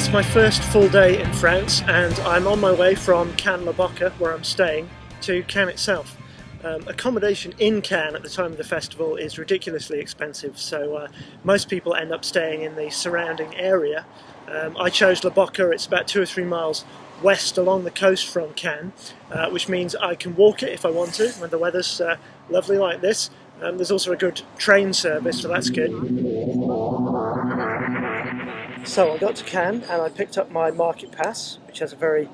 It's my first full day in France, and I'm on my way from Cannes-la-Bocca, where I'm staying, to Cannes itself. Accommodation in Cannes at the time of the festival is ridiculously expensive, so most people end up staying in the surrounding area. I chose La Bocca. It's about 2 or 3 miles west along the coast from Cannes, which means I can walk it if I want to when the weather's lovely like this. There's also a good train service, so that's good. So I got to Cannes and I picked up my market pass, which has a very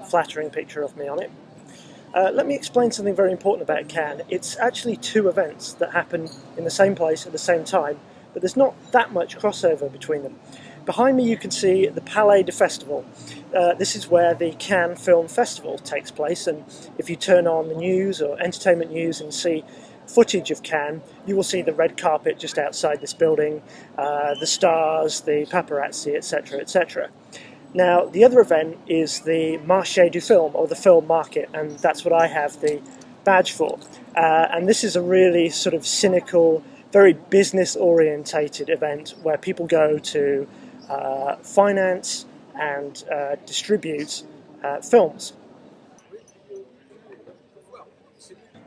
flattering picture of me on it. Let me explain something very important about Cannes. It's actually 2 events that happen in the same place at the same time, but there's not that much crossover between them. Behind me you can see the Palais de Festival. This is where the Cannes Film Festival takes place, and if you turn on the news or entertainment news and see footage of Cannes, you will see the red carpet just outside this building, the stars, the paparazzi, etc., etc. Now, the other event is the Marché du Film, or the film market, and that's what I have the badge for. And this is a really sort of cynical, very business-orientated event where people go to finance and distribute films.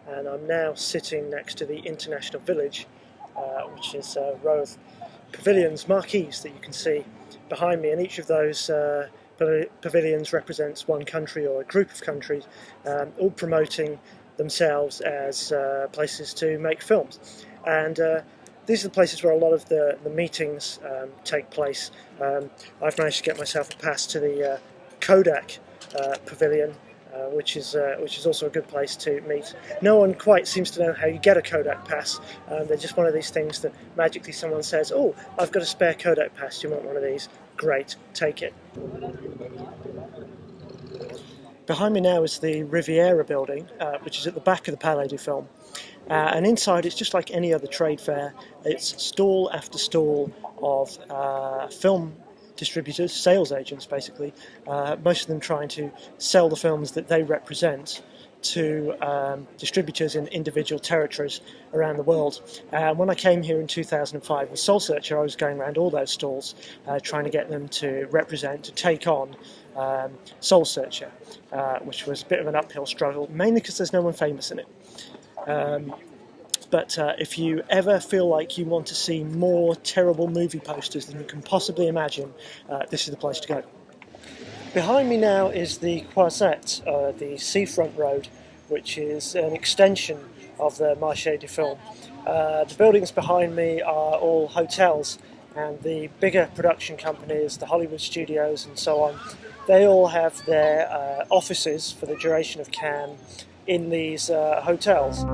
And I'm now sitting next to the International Village, which is a row of pavilions, marquees that you can see behind me, and each of those pavilions represents one country or a group of countries, all promoting themselves as places to make films. And these are the places where a lot of the meetings take place. I've managed to get myself a pass to the Kodak pavilion, which is also a good place to meet. No one quite seems to know how you get a Kodak pass. They're just one of these things that magically someone says, "Oh, I've got a spare Kodak pass, do you want one of these? Great, take it." Behind me now is the Riviera building, which is at the back of the Palais du Film. And inside it's just like any other trade fair. It's stall after stall of film distributors, sales agents basically, most of them trying to sell the films that they represent to distributors in individual territories around the world. When I came here in 2005 with Soul Searcher, I was going around all those stalls trying to get them to represent, to take on Soul Searcher, which was a bit of an uphill struggle, mainly because there's no one famous in it. But if you ever feel like you want to see more terrible movie posters than you can possibly imagine, this is the place to go. Behind me now is the Croisette, the seafront road, which is an extension of the Marché du Film. The buildings behind me are all hotels, and the bigger production companies, the Hollywood studios and so on, they all have their offices for the duration of Cannes in these hotels.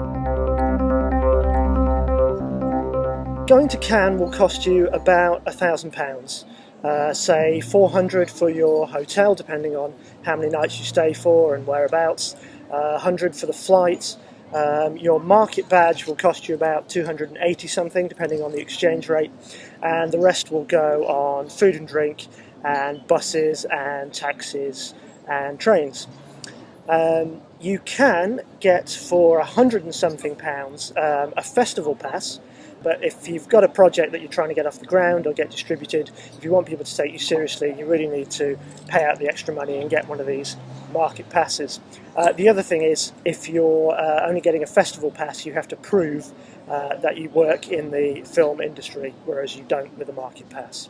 Going to Cannes will cost you about £1,000. Say 400 for your hotel, depending on how many nights you stay for and whereabouts, 100 for the flight. Your market badge will cost you about 280 something, depending on the exchange rate, and the rest will go on food and drink and buses and taxis and trains. You can get for £100 and something a festival pass. But if you've got a project that you're trying to get off the ground or get distributed, if you want people to take you seriously, you really need to pay out the extra money and get one of these market passes. The other thing is, if you're only getting a festival pass, you have to prove that you work in the film industry, whereas you don't with a market pass.